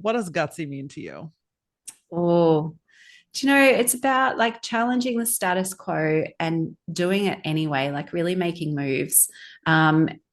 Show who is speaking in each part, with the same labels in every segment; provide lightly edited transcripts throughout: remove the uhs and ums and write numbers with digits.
Speaker 1: what does gutsy mean to you?
Speaker 2: Oh, do you know, it's about like challenging the status quo and doing it anyway, like really making moves.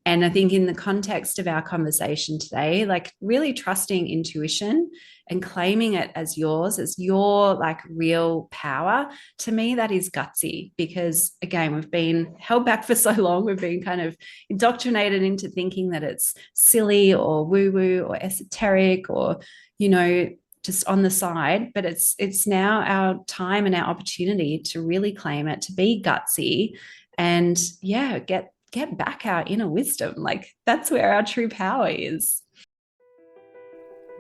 Speaker 2: And I think in the context of our conversation today, like really trusting intuition and claiming it as yours, as your like real power. To me, that is gutsy because again, we've been held back for so long. We've been kind of indoctrinated into thinking that it's silly or woo-woo or esoteric or, you know, just on the side, but it's now our time and our opportunity to really claim it, to be gutsy and yeah, get back our inner wisdom. Like that's where our true power is.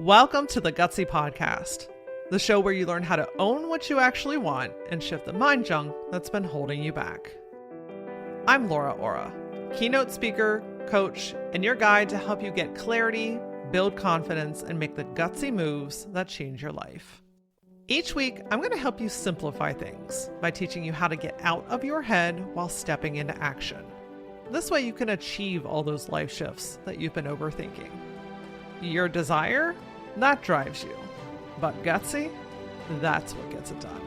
Speaker 1: Welcome to the Gutsy Podcast, the show where you learn how to own what you actually want and shift the mind junk that's been holding you back. I'm LauraAura, keynote speaker, coach, and your guide to help you get clarity, build confidence, and make the gutsy moves that change your life. Each week, I'm going to help you simplify things by teaching you how to get out of your head while stepping into action. This way you can achieve all those life shifts that you've been overthinking. Your desire, that drives you. But gutsy, that's what gets it done.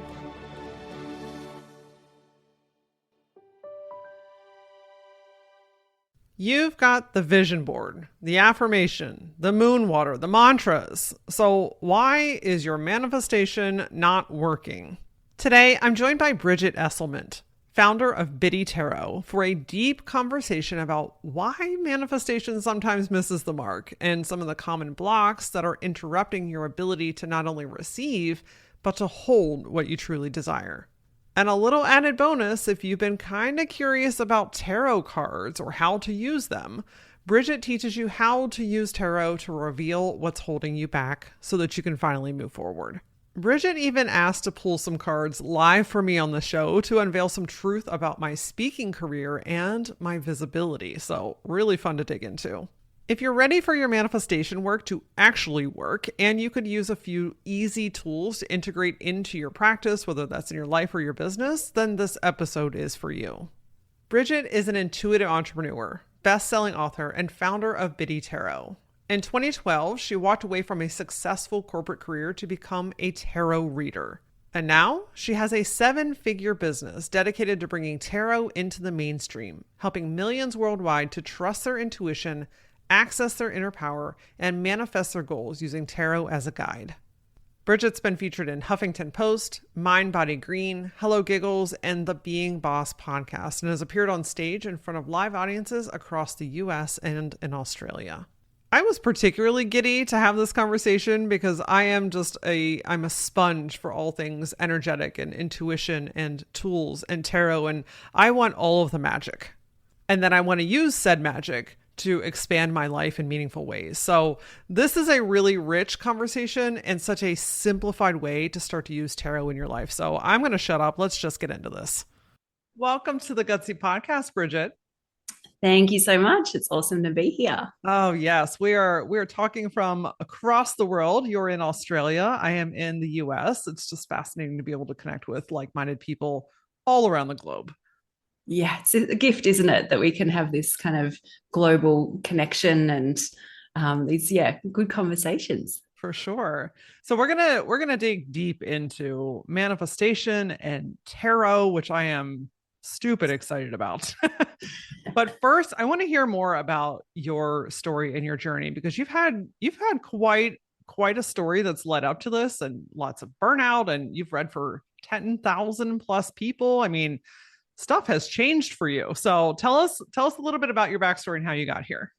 Speaker 1: You've got the vision board, the affirmation, the moon water, the mantras. So why is your manifestation not working? Today, I'm joined by Brigit Esselmont, founder of Biddy Tarot, for a deep conversation about why manifestation sometimes misses the mark and some of the common blocks that are interrupting your ability to not only receive, but to hold what you truly desire. And a little added bonus, if you've been kind of curious about tarot cards or how to use them, Brigit teaches you how to use tarot to reveal what's holding you back so that you can finally move forward. Brigit even asked to pull some cards live for me on the show to unveil some truth about my speaking career and my visibility. So really fun to dig into. If you're ready for your manifestation work to actually work, and you could use a few easy tools to integrate into your practice, whether that's in your life or your business, then this episode is for you. Brigit is an intuitive entrepreneur, best-selling author, and founder of Biddy Tarot. In 2012, she walked away from a successful corporate career to become a tarot reader. And now she has a 7-figure business dedicated to bringing tarot into the mainstream, helping millions worldwide to trust their intuition, access their inner power, and manifest their goals using tarot as a guide. Brigit's been featured in Huffington Post, Mind Body Green, Hello Giggles, and the Being Boss podcast, and has appeared on stage in front of live audiences across the US and in Australia. I was particularly giddy to have this conversation because I'm a sponge for all things energetic and intuition and tools and tarot, and I want all of the magic. And then I want to use said magic to expand my life in meaningful ways. So this is a really rich conversation and such a simplified way to start to use tarot in your life. So I'm going to shut up. Let's just get into this. Welcome to the Gutsy Podcast, Brigit.
Speaker 2: Thank you so much. It's awesome to be here.
Speaker 1: Oh yes, we are talking from across the world. You're in Australia. I am in the US. It's just fascinating to be able to connect with like-minded people all around the globe.
Speaker 2: Yeah, it's a gift, isn't it, that we can have this kind of global connection and these good conversations.
Speaker 1: For sure. So we're gonna dig deep into manifestation and tarot, which I am stupid excited about. But first, I want to hear more about your story and your journey because you've had quite a story that's led up to this and lots of burnout, and you've read for 10,000 plus people. I mean, stuff has changed for you. So tell us a little bit about your backstory and how you got here.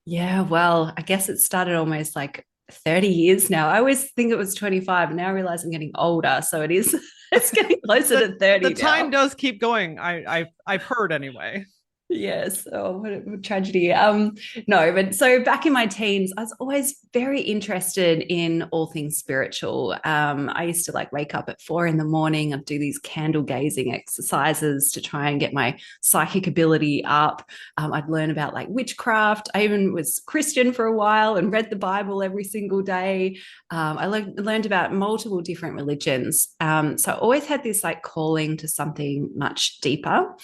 Speaker 2: Yeah, well, I guess it started almost like 30 years now. I always think it was 25, and now I realize I'm getting older. So it is, it's getting closer to 30
Speaker 1: The time
Speaker 2: now.
Speaker 1: does keep going. I've heard anyway.
Speaker 2: Yes. Oh, what a tragedy. No, but so back in my teens, I was always very interested in all things spiritual. I used to like wake up at 4 a.m. I'd do these candle gazing exercises to try and get my psychic ability up. I'd learn about like witchcraft. I even was Christian for a while and read the Bible every single day. I learned about multiple different religions. So I always had this like calling to something much deeper.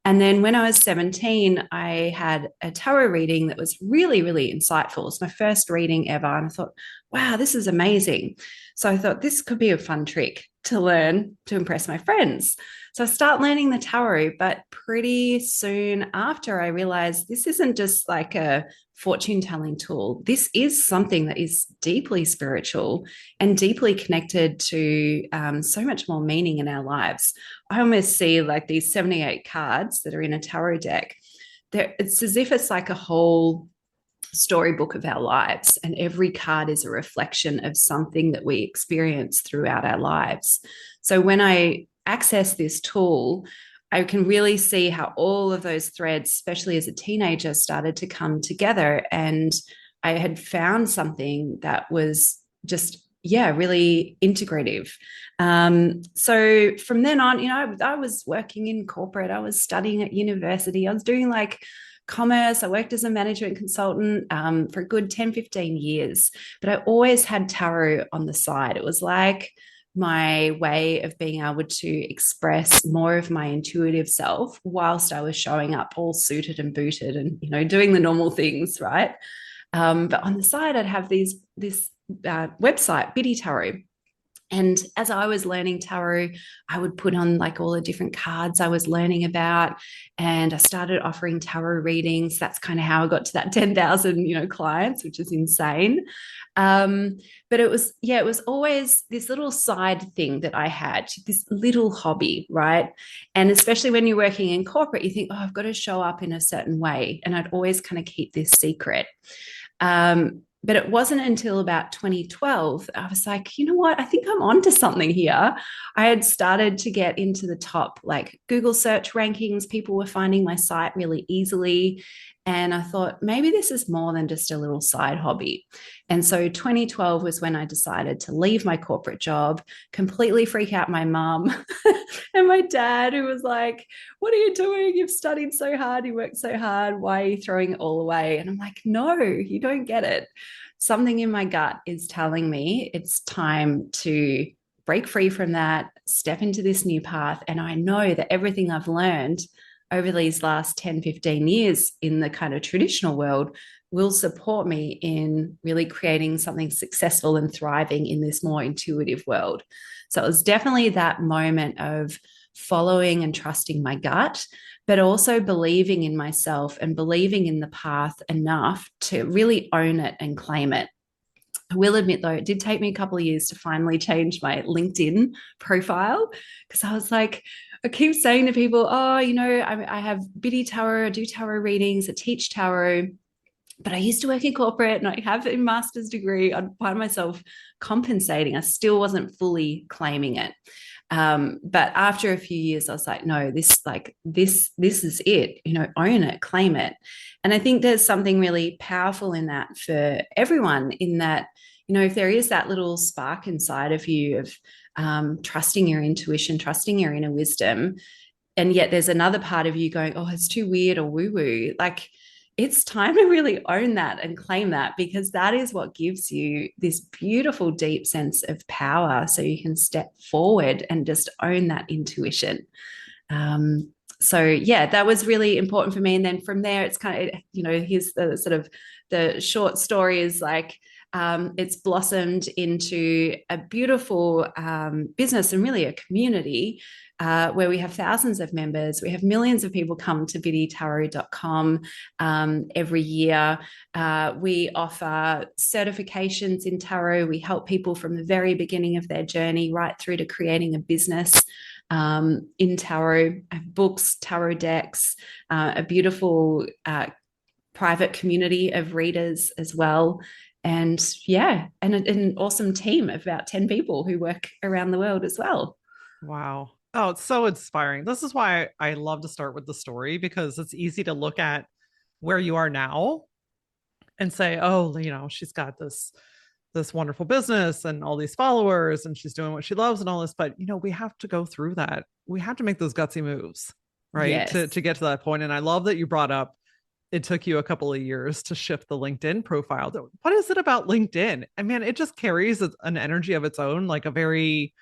Speaker 2: And then when I was 17, I had a tarot reading that was really, really insightful. It's my first reading ever. And I thought, wow, this is amazing. So I thought this could be a fun trick to learn to impress my friends. So I start learning the tarot, but pretty soon after I realized this isn't just like a fortune telling tool. This is something that is deeply spiritual and deeply connected to so much more meaning in our lives. I almost see like these 78 cards that are in a tarot deck. It's as if it's like a whole storybook of our lives, and every card is a reflection of something that we experience throughout our lives. So when I access this tool, I can really see how all of those threads, especially as a teenager, started to come together. And I had found something that was just, yeah, really integrative. So from then on, I was working in corporate, I was studying at university, I was doing like commerce. I worked as a management consultant for a good 10, 15 years, but I always had tarot on the side. It was like my way of being able to express more of my intuitive self whilst I was showing up all suited and booted and, doing the normal things, right? But on the side, I'd have this website, Biddy Tarot. And as I was learning tarot, I would put on like all the different cards I was learning about, and I started offering tarot readings. That's kind of how I got to that 10,000, clients, which is insane. But it was always this little side thing that I had, this little hobby, right? And especially when you're working in corporate, you think, oh, I've got to show up in a certain way. And I'd always kind of keep this secret. But it wasn't until about 2012 I was like, you know what? I think I'm onto something here. I had started to get into the top like Google search rankings. People were finding my site really easily. And I thought maybe this is more than just a little side hobby. And so 2012 was when I decided to leave my corporate job, completely freak out my mum and my dad, who was like, what are you doing? You've studied so hard, you worked so hard. Why are you throwing it all away? And I'm like, no, you don't get it. Something in my gut is telling me it's time to break free from that, step into this new path. And I know that everything I've learned over these last 10, 15 years in the kind of traditional world will support me in really creating something successful and thriving in this more intuitive world. So it was definitely that moment of following and trusting my gut, but also believing in myself and believing in the path enough to really own it and claim it. I will admit, though, it did take me a couple of years to finally change my LinkedIn profile, because I was like, I keep saying to people, oh, I have Biddy Tarot, I do tarot readings, I teach tarot, but I used to work in corporate and I have a master's degree. I'd find myself compensating. I still wasn't fully claiming it. But after a few years, I was like, no, this is it, own it, claim it. And I think there's something really powerful in that for everyone, in that, if there is that little spark inside of you of trusting your intuition, trusting your inner wisdom, and yet there's another part of you going, oh, it's too weird or woo-woo, like, it's time to really own that and claim that, because that is what gives you this beautiful, deep sense of power. So you can step forward and just own that intuition. So yeah, that was really important for me. And then from there, it's kind of, here's the sort of the short story is like, it's blossomed into a beautiful business and really a community where we have thousands of members. We have millions of people come to biddytarot.com every year. We offer certifications in tarot. We help people from the very beginning of their journey right through to creating a business in tarot. I have books, tarot decks, a beautiful private community of readers as well. And yeah, and an awesome team of about 10 people who work around the world as well.
Speaker 1: Wow. Oh, it's so inspiring. This is why I love to start with the story, because it's easy to look at where you are now and say, oh, she's got this wonderful business and all these followers and she's doing what she loves and all this, but we have to go through that. We have to make those gutsy moves, right?
Speaker 2: Yes.
Speaker 1: To get to that point. And I love that you brought up it took you a couple of years to shift the LinkedIn profile. What is it about LinkedIn? I mean, it just carries an energy of its own, like a very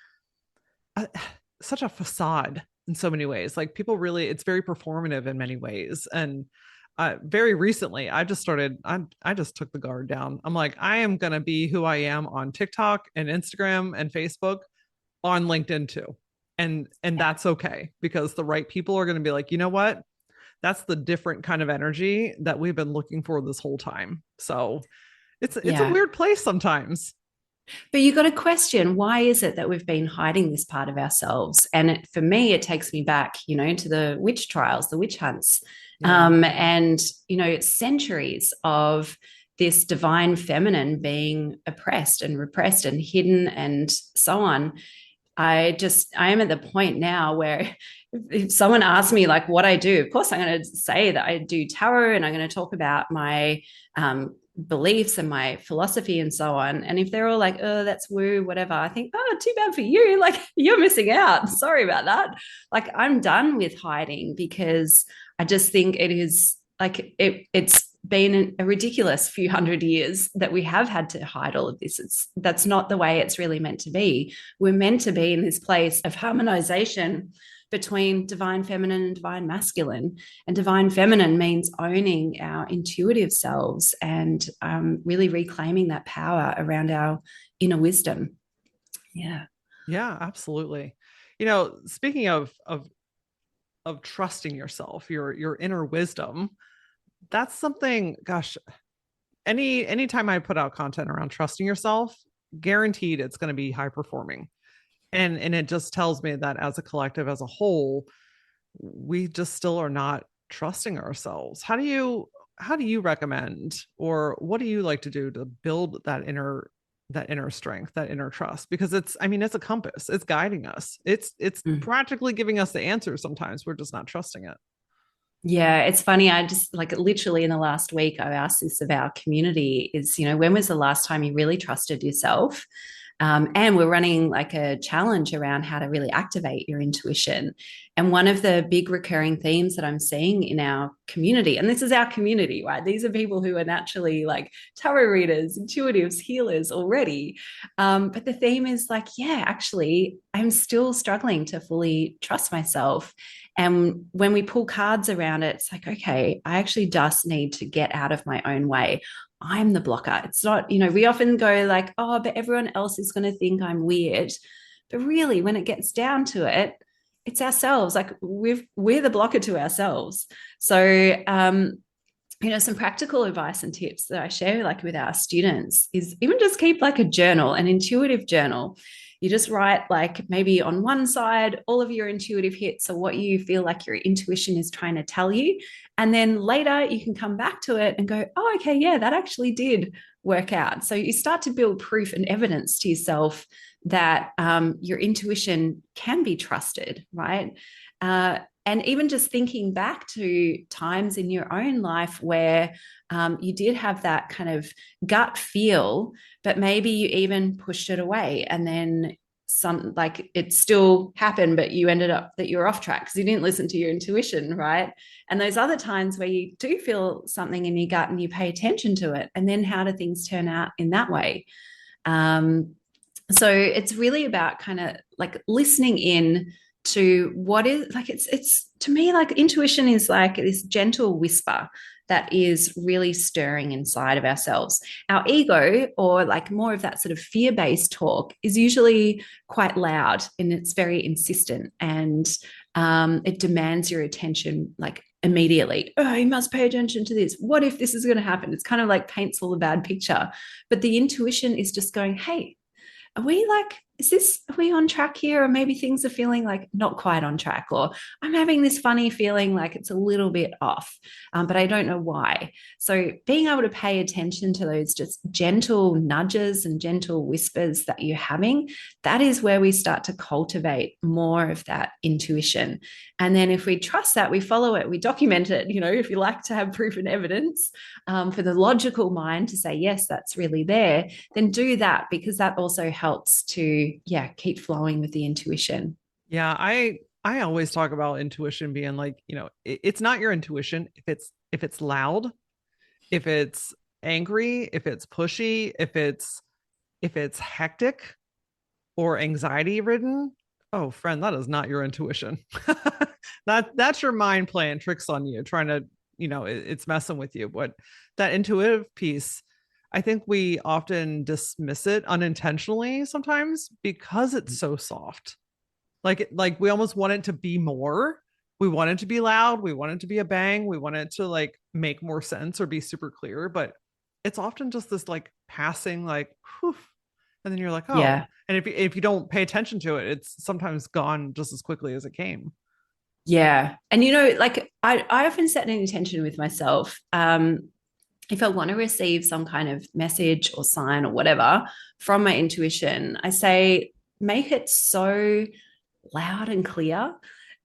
Speaker 1: such a facade in so many ways. Like people really, it's very performative in many ways. And Very recently, I just took the guard down. I'm like, I am going to be who I am on TikTok and Instagram and Facebook, on LinkedIn too. And
Speaker 2: Yeah.
Speaker 1: that's okay, because the right people are going to be like, you know what? That's the different kind of energy that we've been looking for this whole time. So it's a
Speaker 2: Yeah.
Speaker 1: weird place sometimes.
Speaker 2: But you got to question, why is it that we've been hiding this part of ourselves? And for me, it takes me back, to the witch trials, the witch hunts,
Speaker 1: Yeah.
Speaker 2: and centuries of this divine feminine being oppressed and repressed and hidden and so on. I am at the point now where if someone asks me like what I do, of course I'm going to say that I do tarot, and I'm going to talk about my beliefs and my philosophy and so on. And if they're all like, oh, that's woo, whatever, I think, oh, too bad for you. Like, you're missing out. Sorry about that. Like, I'm done with hiding, because I just think it is like it's been a ridiculous few hundred years that we have had to hide all of this. That's not the way it's really meant to be. We're meant to be in this place of harmonization between divine feminine and divine masculine. And divine feminine means owning our intuitive selves and really reclaiming that power around our inner wisdom. Yeah.
Speaker 1: Yeah, absolutely. Speaking of trusting yourself, your inner wisdom, that's something, gosh, anytime I put out content around trusting yourself, guaranteed it's going to be high performing. And it just tells me that as a collective, as a whole, we just still are not trusting ourselves. How do you recommend, or what do you like to do to build that inner strength, that inner trust? Because it's a compass. It's guiding us. It's
Speaker 2: Mm.
Speaker 1: practically giving us the answer. Sometimes we're just not trusting it.
Speaker 2: Yeah, it's funny. I just like literally in the last week, I asked this of our community is, when was the last time you really trusted yourself? And we're running like a challenge around how to really activate your intuition. And one of the big recurring themes that I'm seeing in our community, and this is our community, right? These are people who are naturally like tarot readers, intuitives, healers already. But the theme is like, yeah, actually, I'm still struggling to fully trust myself. And when we pull cards around it, it's like, okay, I actually just need to get out of my own way. I'm the blocker. It's not, we often go like, oh, but everyone else is going to think I'm weird. But really, when it gets down to it, it's ourselves. Like we're the blocker to ourselves. So, some practical advice and tips that I share like with our students is even just keep like a journal, an intuitive journal. You just write like maybe on one side all of your intuitive hits or what you feel like your intuition is trying to tell you. And then later you can come back to it and go, oh, okay, yeah, that actually did work out. So you start to build proof and evidence to yourself that your intuition can be trusted, right? And even just thinking back to times in your own life where you did have that kind of gut feel, but maybe you even pushed it away, and then some like it still happened, but you ended up that you're off track because you didn't listen to your intuition, right? And those other times where you do feel something in your gut and you pay attention to it, and then how do things turn out in that way? So it's really about kind of like listening in to what is like it's to me like intuition is like this gentle whisper that is really stirring inside of ourselves. Our ego, or like more of that sort of fear-based talk, is usually quite loud and it's very insistent, and it demands your attention like immediately. Oh, you must pay attention to this. What if this is going to happen? It's kind of like paints all a bad picture. But the intuition is just going, hey, are we on track here? Or maybe things are feeling like not quite on track, or I'm having this funny feeling like it's a little bit off, but I don't know why. So being able to pay attention to those just gentle nudges and gentle whispers that you're having, that is where we start to cultivate more of that intuition. And then if we trust that, we follow it, we document it, if you like to have proof and evidence, for the logical mind to say, yes, that's really there, then do that, because that also helps to, yeah, keep flowing with the intuition.
Speaker 1: Yeah, I always talk about intuition being like, it's not your intuition if it's loud, if it's angry, if it's pushy, if it's hectic or anxiety ridden. Oh, friend, that is not your intuition. That's your mind playing tricks on you, trying to it's messing with you. But that intuitive piece, I think we often dismiss it unintentionally sometimes because it's so soft. Like we almost want it to be more. We want it to be loud. We want it to be a bang. We want it to like make more sense or be super clear. But it's often just this like passing, like, whew, and then you're like, oh.
Speaker 2: Yeah.
Speaker 1: And if you don't pay attention to it, it's sometimes gone just as quickly as it came.
Speaker 2: Yeah. And like I often set an intention with myself. If I want to receive some kind of message or sign or whatever from my intuition, I say, make it so loud and clear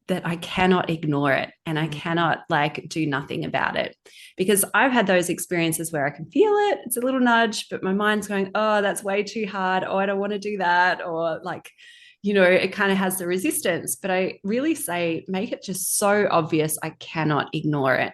Speaker 2: that I cannot ignore it and I cannot like do nothing about it. Because I've had those experiences where I can feel it, it's a little nudge, but my mind's going, oh, that's way too hard. Oh, I don't want to do that. Or like, it kind of has the resistance. But I really say, make it just so obvious I cannot ignore it.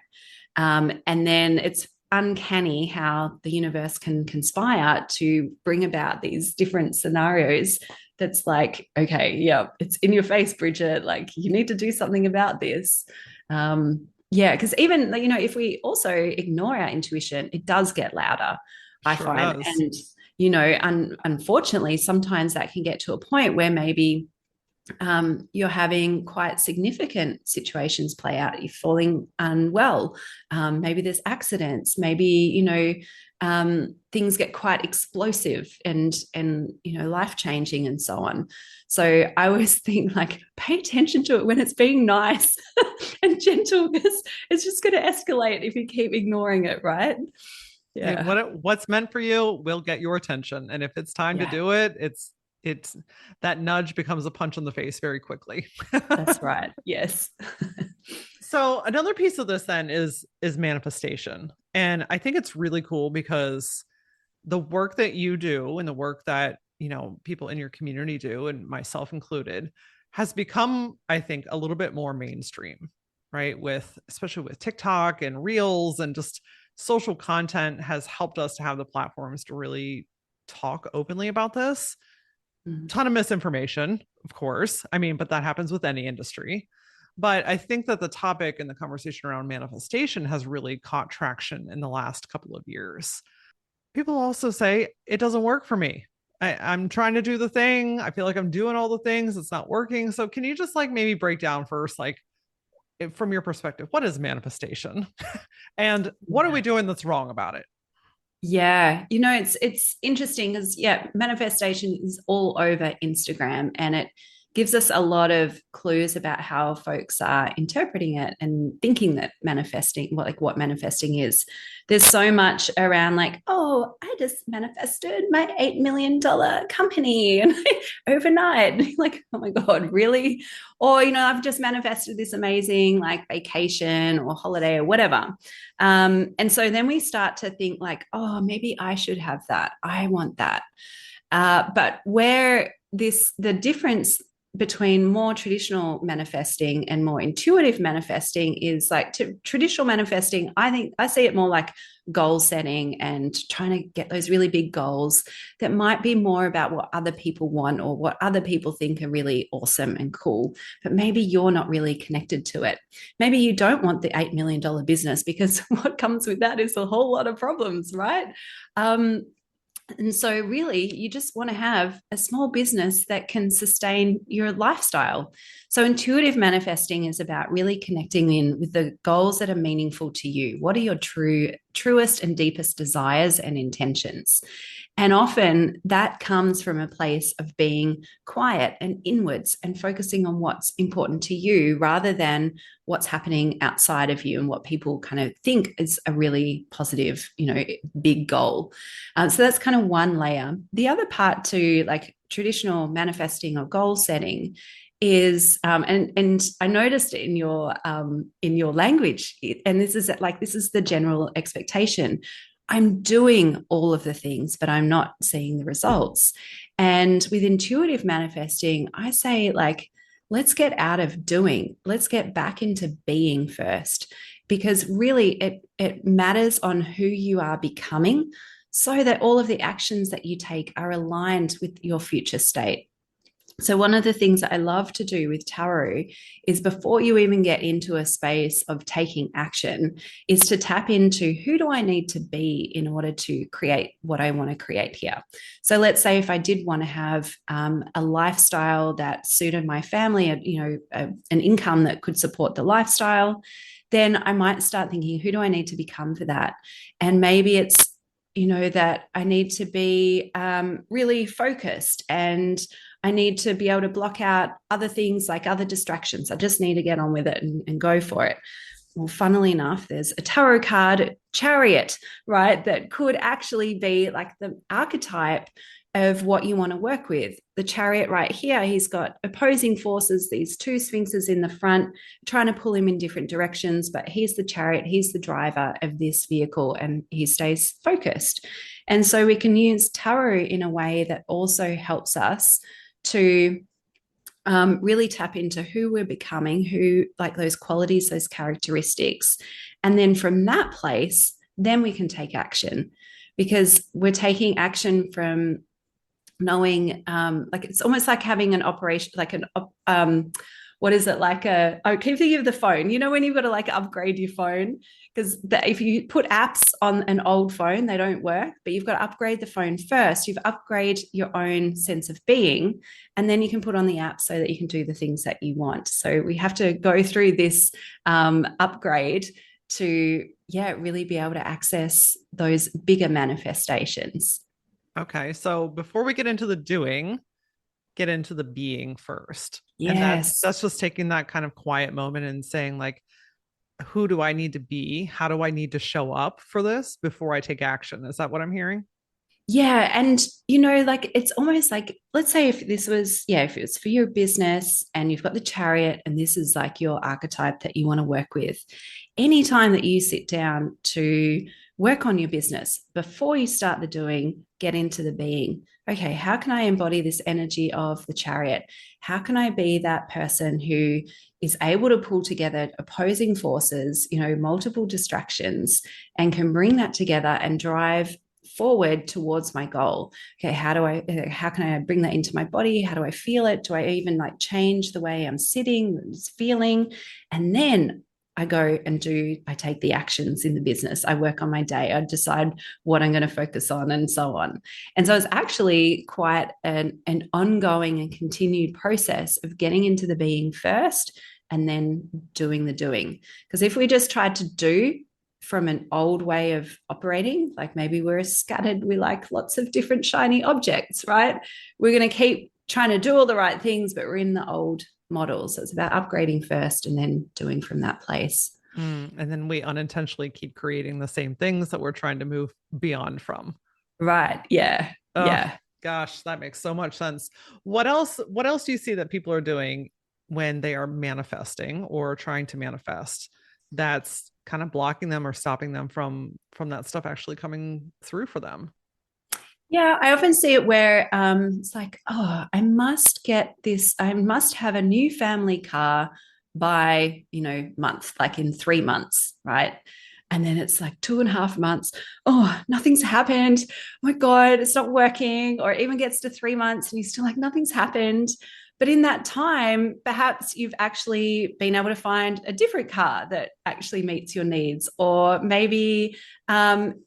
Speaker 2: And then it's uncanny how the universe can conspire to bring about these different scenarios that's like, okay, yeah, it's in your face, Brigit, like you need to do something about this. Yeah, because even if we also ignore our intuition, it does get louder, I
Speaker 1: Sure
Speaker 2: find.
Speaker 1: does.
Speaker 2: And unfortunately sometimes that can get to a point where maybe you're having quite significant situations play out. You're falling unwell. Maybe there's accidents. Maybe things get quite explosive and life changing and so on. So I always think like pay attention to it when it's being nice and gentle, because it's just going to escalate if you keep ignoring it, right?
Speaker 1: Yeah,
Speaker 2: Yeah.
Speaker 1: what's meant for you will get your attention, and if it's time to
Speaker 2: Yeah,
Speaker 1: do it, it's that nudge becomes a punch in the face very quickly.
Speaker 2: that's right. Yes.
Speaker 1: So another piece of this then is manifestation. And I think it's really cool because the work that you do and the work that, people in your community do, and myself included, has become, I think, a little bit more mainstream, right? Especially with TikTok and Reels, and just social content has helped us to have the platforms to really talk openly about this.
Speaker 2: Mm.
Speaker 1: Ton of misinformation, of course. I mean, but that happens with any industry. But I think that the topic and the conversation around manifestation has really caught traction in the last couple of years. People also say it doesn't work for me. I'm trying to do the thing. I feel like I'm doing all the things. It's not working. So can you just like maybe break down first, like from your perspective, what is manifestation? And what are we doing that's wrong about it?
Speaker 2: Yeah, it's interesting because manifestation is all over Instagram, and it gives us a lot of clues about how folks are interpreting it and thinking that what manifesting is. There's so much around like, oh, I just manifested my $8 million company and overnight. Like, oh my God, really? Or, I've just manifested this amazing like vacation or holiday or whatever. And so then we start to think like, oh, maybe I should have that. I want that. But where the difference between more traditional manifesting and more intuitive manifesting is like traditional manifesting, I think I see it more like goal setting and trying to get those really big goals that might be more about what other people want or what other people think are really awesome and cool, but maybe you're not really connected to it. Maybe you don't want the $8 million business, because what comes with that is a whole lot of problems, right? And so, really, you just want to have a small business that can sustain your lifestyle. So, intuitive manifesting is about really connecting in with the goals that are meaningful to you. What are your truest and deepest desires and intentions? And often that comes from a place of being quiet and inwards and focusing on what's important to you rather than what's happening outside of you and what people kind of think is a really positive, big goal. So that's kind of one layer. The other part to like traditional manifesting or goal setting is and I noticed in your language, and this is the general expectation. I'm doing all of the things, but I'm not seeing the results. And with intuitive manifesting, I say like, let's get out of doing. Let's get back into being first, because really it matters on who you are becoming, so that all of the actions that you take are aligned with your future state. So one of the things that I love to do with tarot is, before you even get into a space of taking action, is to tap into, who do I need to be in order to create what I want to create here? So let's say if I did want to have a lifestyle that suited my family, an income that could support the lifestyle, then I might start thinking, who do I need to become for that? And maybe it's, that I need to be really focused, and I need to be able to block out other things, like other distractions. I just need to get on with it and go for it. Well, funnily enough, there's a tarot card, Chariot, right, that could actually be like the archetype of what you want to work with. The Chariot right here, he's got opposing forces, these two sphinxes in the front, trying to pull him in different directions, but he's the Chariot, he's the driver of this vehicle, and he stays focused. And so we can use tarot in a way that also helps us to really tap into who we're becoming, who, like, those qualities, those characteristics. And then from that place, then we can take action, because we're taking action from knowing, like, it's almost like having an operation, like what is it, like I keep thinking of the phone, when you've got to like upgrade your phone, because if you put apps on an old phone, they don't work, but you've got to upgrade the phone first. You've upgrade your own sense of being, and then you can put on the app so that you can do the things that you want. So we have to go through this upgrade to, really be able to access those bigger manifestations.
Speaker 1: Okay. So before we get into the doing, get into the being first. And
Speaker 2: Yes.
Speaker 1: that's just taking that kind of quiet moment and saying, like, who do I need to be? How do I need to show up for this before I take action? Is that what I'm hearing?
Speaker 2: Yeah. And, like, it's almost like, let's say if this was, if it was for your business and you've got the Chariot and this is like your archetype that you want to work with, anytime that you sit down to work on your business, before you start the doing, get into the being. Okay, how can I embody this energy of the Chariot? How can I be that person who is able to pull together opposing forces, multiple distractions, and can bring that together and drive forward towards my goal? Okay, how can I bring that into my body? How do I feel it? Do I even like change the way I'm sitting, feeling? And then I go and I take the actions in the business. I work on my day. I decide what I'm going to focus on, and so on. And so it's actually quite an ongoing and continued process of getting into the being first and then doing the doing. Because if we just tried to do from an old way of operating, like maybe we're scattered, we like lots of different shiny objects, right? We're going to keep trying to do all the right things, but we're in the old model. So it's about upgrading first and then doing from that place.
Speaker 1: And then we unintentionally keep creating the same things that we're trying to move beyond from.
Speaker 2: Right. Yeah.
Speaker 1: Oh,
Speaker 2: yeah.
Speaker 1: gosh, that makes so much sense. What else do you see that people are doing when they are manifesting or trying to manifest that's kind of blocking them or stopping them from that stuff actually coming through for them?
Speaker 2: Yeah, I often see it where it's like, oh, I must get this, I must have a new family car by, month, like in 3 months, right? And then it's like 2.5 months. Oh, nothing's happened. Oh my God, it's not working. Or it even gets to 3 months and you're still like, nothing's happened. But in that time, perhaps you've actually been able to find a different car that actually meets your needs. Or maybe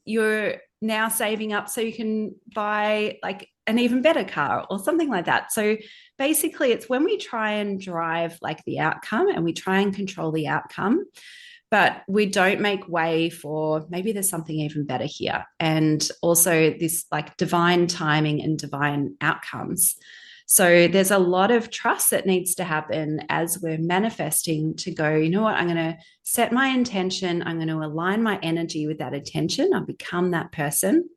Speaker 2: you're now saving up so you can buy like an even better car or something like that. So basically, it's when we try and drive like the outcome and we try and control the outcome, but we don't make way for maybe there's something even better here. And also this like divine timing and divine outcomes. So there's a lot of trust that needs to happen as we're manifesting to go, you know what, I'm going to set my intention. I'm going to align my energy with that intention. I'll become that person.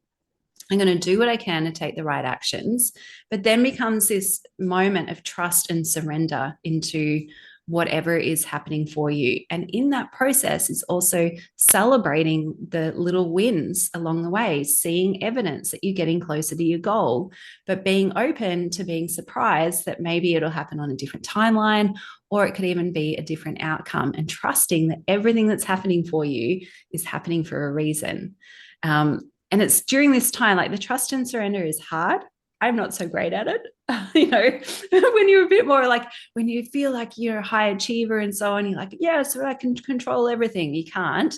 Speaker 2: I'm going to do what I can to take the right actions. But then becomes this moment of trust and surrender into whatever is happening for you. And in that process is also celebrating the little wins along the way, seeing evidence that you're getting closer to your goal, but being open to being surprised that maybe it'll happen on a different timeline, or it could even be a different outcome, and trusting that everything that's happening for you is happening for a reason. And it's during this time, like the trust and surrender is hard, I'm not so great at it. When you're a bit more like, when you feel like you're a high achiever and so on, you're like, yeah, so I can control everything. You can't.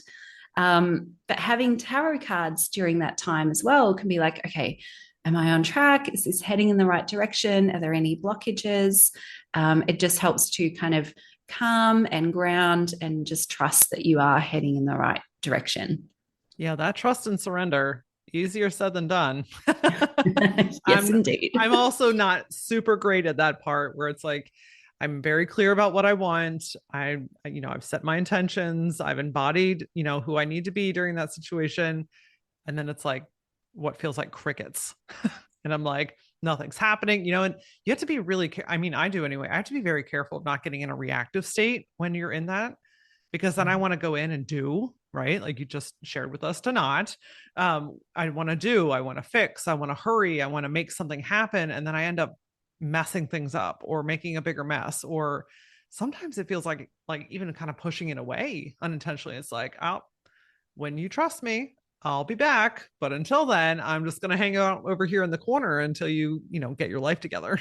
Speaker 2: But having tarot cards during that time as well can be like, okay, am I on track? Is this heading in the right direction? Are there any blockages? It just helps to kind of calm and ground and just trust that you are heading in the right direction.
Speaker 1: Yeah, that trust and surrender, easier said than done.
Speaker 2: Yes,
Speaker 1: I'm
Speaker 2: indeed.
Speaker 1: I'm also not super great at that part where it's like I'm very clear about what I want. I've set my intentions, I've embodied, who I need to be during that situation. And then it's like what feels like crickets. And I'm like, nothing's happening, and you have to be really, I mean, I do anyway. I have to be very careful of not getting in a reactive state when you're in that, because then I want to go in and do, right? Like you just shared with us to not. I want to fix, I want to hurry, I want to make something happen. And then I end up messing things up or making a bigger mess. Or sometimes it feels like even kind of pushing it away unintentionally. It's like, oh, when you trust me, I'll be back. But until then, I'm just going to hang out over here in the corner until get your life together.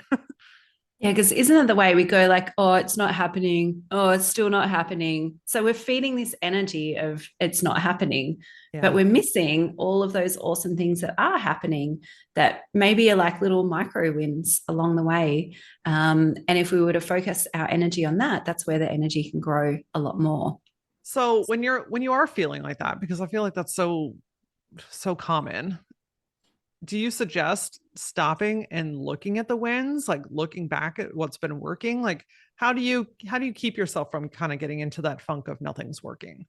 Speaker 2: Yeah, because isn't it the way we go like, oh, it's not happening. Oh, it's still not happening. So we're feeding this energy of it's not happening, but
Speaker 1: Yeah.
Speaker 2: we're missing all of those awesome things that are happening that maybe are like little micro wins along the way. And if we were to focus our energy on that, that's where the energy can grow a lot more.
Speaker 1: So when you are feeling like that, because I feel like that's so common, do you suggest stopping and looking at the wins, like looking back at what's been working? Like how do you keep yourself from kind of getting into that funk of nothing's working?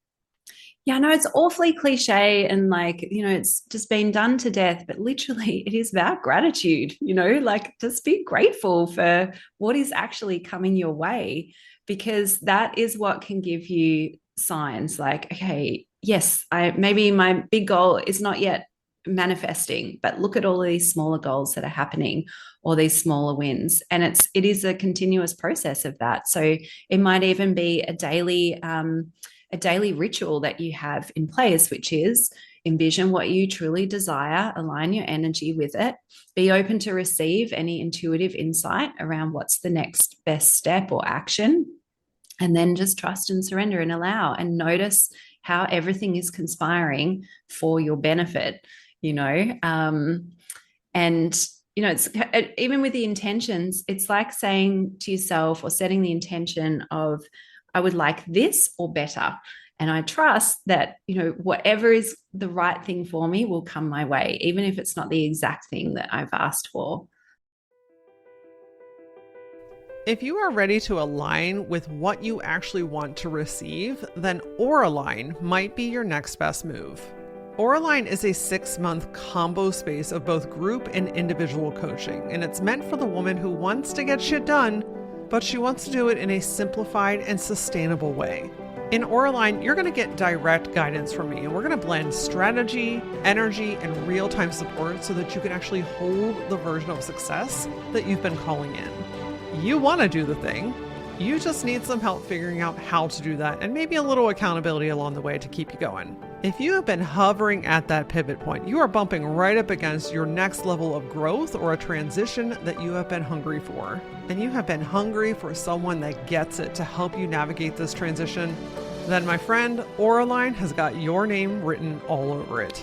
Speaker 2: Yeah, no, it's awfully cliche and like, it's just been done to death, but literally it is about gratitude, like just be grateful for what is actually coming your way, because that is what can give you signs like, okay, yes, maybe my big goal is not yet manifesting, but look at all of these smaller goals that are happening or these smaller wins. And it is a continuous process of that. So it might even be a daily ritual that you have in place, which is envision what you truly desire, align your energy with it, be open to receive any intuitive insight around what's the next best step or action, and then just trust and surrender and allow and notice how everything is conspiring for your benefit, and it's even with the intentions, it's like saying to yourself or setting the intention of, I would like this or better. And I trust that, whatever is the right thing for me will come my way, even if it's not the exact thing that I've asked for.
Speaker 1: If you are ready to align with what you actually want to receive, then Auraline might be your next best move. Auraline is a 6-month combo space of both group and individual coaching, and it's meant for the woman who wants to get shit done, but she wants to do it in a simplified and sustainable way. In Auraline, you're going to get direct guidance from me, and we're going to blend strategy, energy, and real-time support so that you can actually hold the version of success that you've been calling in. You want to do the thing. You just need some help figuring out how to do that, and maybe a little accountability along the way to keep you going. If you have been hovering at that pivot point, you are bumping right up against your next level of growth or a transition that you have been hungry for. And you have been hungry for someone that gets it to help you navigate this transition, then my friend, Auraline has got your name written all over it.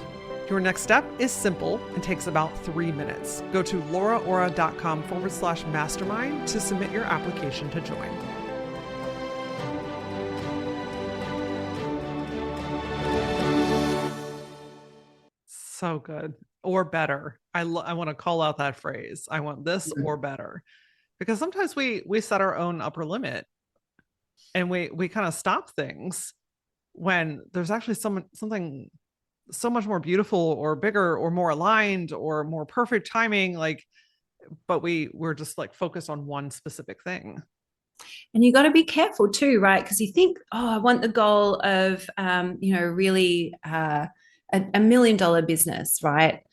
Speaker 1: Your next step is simple and takes about 3 minutes. Go to LauraAura.com/mastermind to submit your application to join. So good. Or better. I want to call out that phrase. I want this or better. Because sometimes we set our own upper limit and we kind of stop things when there's actually something so much more beautiful or bigger or more aligned or more perfect timing, but we're just like focused on one specific thing.
Speaker 2: And you got to be careful too, right? Because you think, oh, I want the goal of really $1 million business, right?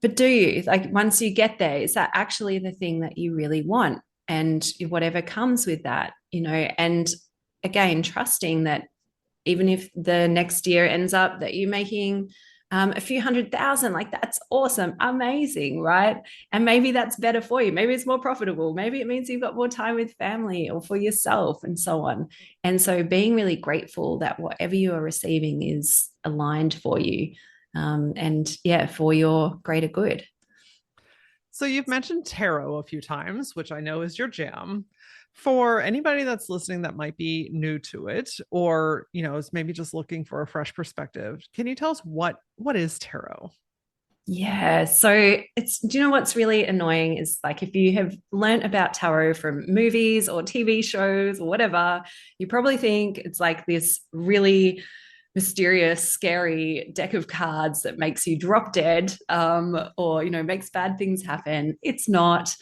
Speaker 2: But do you, like, once you get there, is that actually the thing that you really want? And whatever comes with that, and again, trusting that even if the next year ends up that you're making a few 100,000, like that's awesome, amazing, right? And maybe that's better for you. Maybe it's more profitable. Maybe it means you've got more time with family or for yourself and so on. And so being really grateful that whatever you are receiving is aligned for you, and yeah, for your greater good.
Speaker 1: So you've mentioned tarot a few times, which I know is your jam. For anybody that's listening that might be new to it or, is maybe just looking for a fresh perspective, can you tell us what is tarot?
Speaker 2: Yeah. So do you know what's really annoying is like if you have learnt about tarot from movies or TV shows or whatever, you probably think it's like this really mysterious, scary deck of cards that makes you drop dead, or, makes bad things happen. It's not.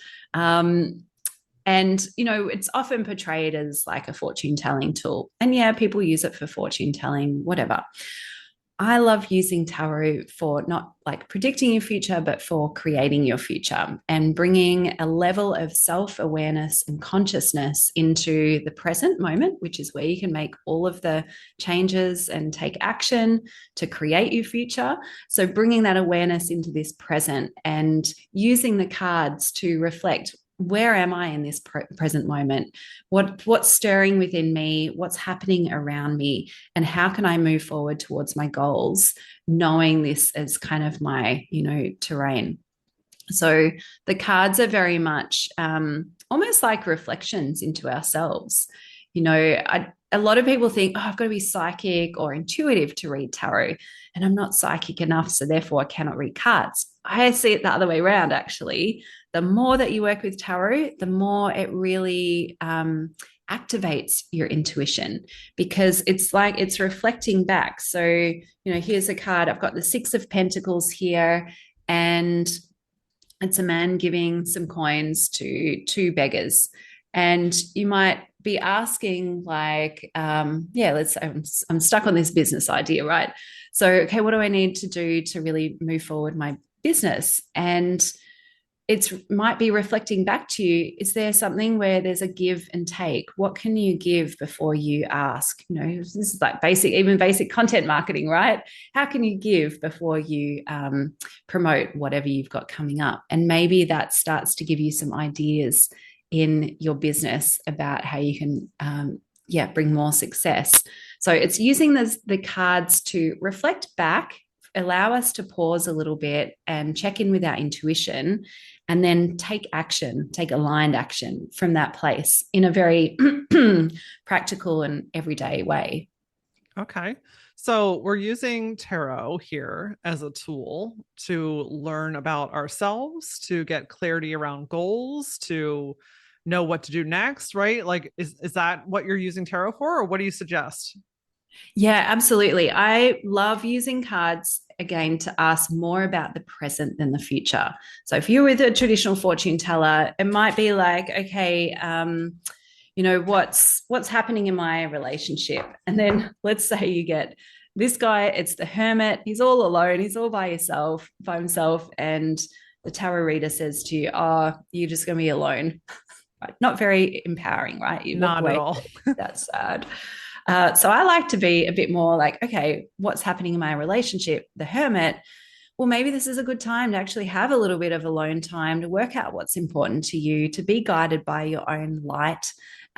Speaker 2: And, it's often portrayed as like a fortune telling tool. And yeah, people use it for fortune telling, whatever. I love using tarot for not like predicting your future, but for creating your future and bringing a level of self awareness and consciousness into the present moment, which is where you can make all of the changes and take action to create your future. So, bringing that awareness into this present and using the cards to reflect, where am I in this present moment? What's stirring within me? What's happening around me? And how can I move forward towards my goals, knowing this as kind of my, terrain? So the cards are very much almost like reflections into ourselves. A lot of people think, oh, I've got to be psychic or intuitive to read tarot, and I'm not psychic enough, so therefore I cannot read cards. I see it the other way around, actually. The more that you work with tarot, the more it really activates your intuition, because it's like it's reflecting back. So, here's a card. I've got the Six of Pentacles here, and it's a man giving some coins to two beggars. And you might be asking, like, I'm stuck on this business idea, right? So, okay, what do I need to do to really move forward my business? And it might be reflecting back to you, is there something where there's a give and take? What can you give before you ask? This is like basic content marketing, right? How can you give before you promote whatever you've got coming up? And maybe that starts to give you some ideas in your business about how you can bring more success. So it's using the cards to reflect back, allow us to pause a little bit and check in with our intuition, and then take aligned action from that place in a very practical and everyday way.
Speaker 1: Okay. So we're using tarot here as a tool to learn about ourselves, to get clarity around goals, to know what to do next, right? Like, is that what you're using tarot for, or what do you suggest?
Speaker 2: Yeah, absolutely. I love using cards again to ask more about the present than the future. So if you're with a traditional fortune teller, it might be like, okay, what's happening in my relationship? And then let's say you get this guy, it's the hermit, he's all alone, he's all by himself, and the tarot reader says to you, oh, you're just going to be alone. Right? Not very empowering, right? You walk
Speaker 1: Not at
Speaker 2: away,
Speaker 1: all.
Speaker 2: that's sad. So I like to be a bit more like, okay, what's happening in my relationship? The hermit, well, maybe this is a good time to actually have a little bit of alone time to work out what's important to you, to be guided by your own light,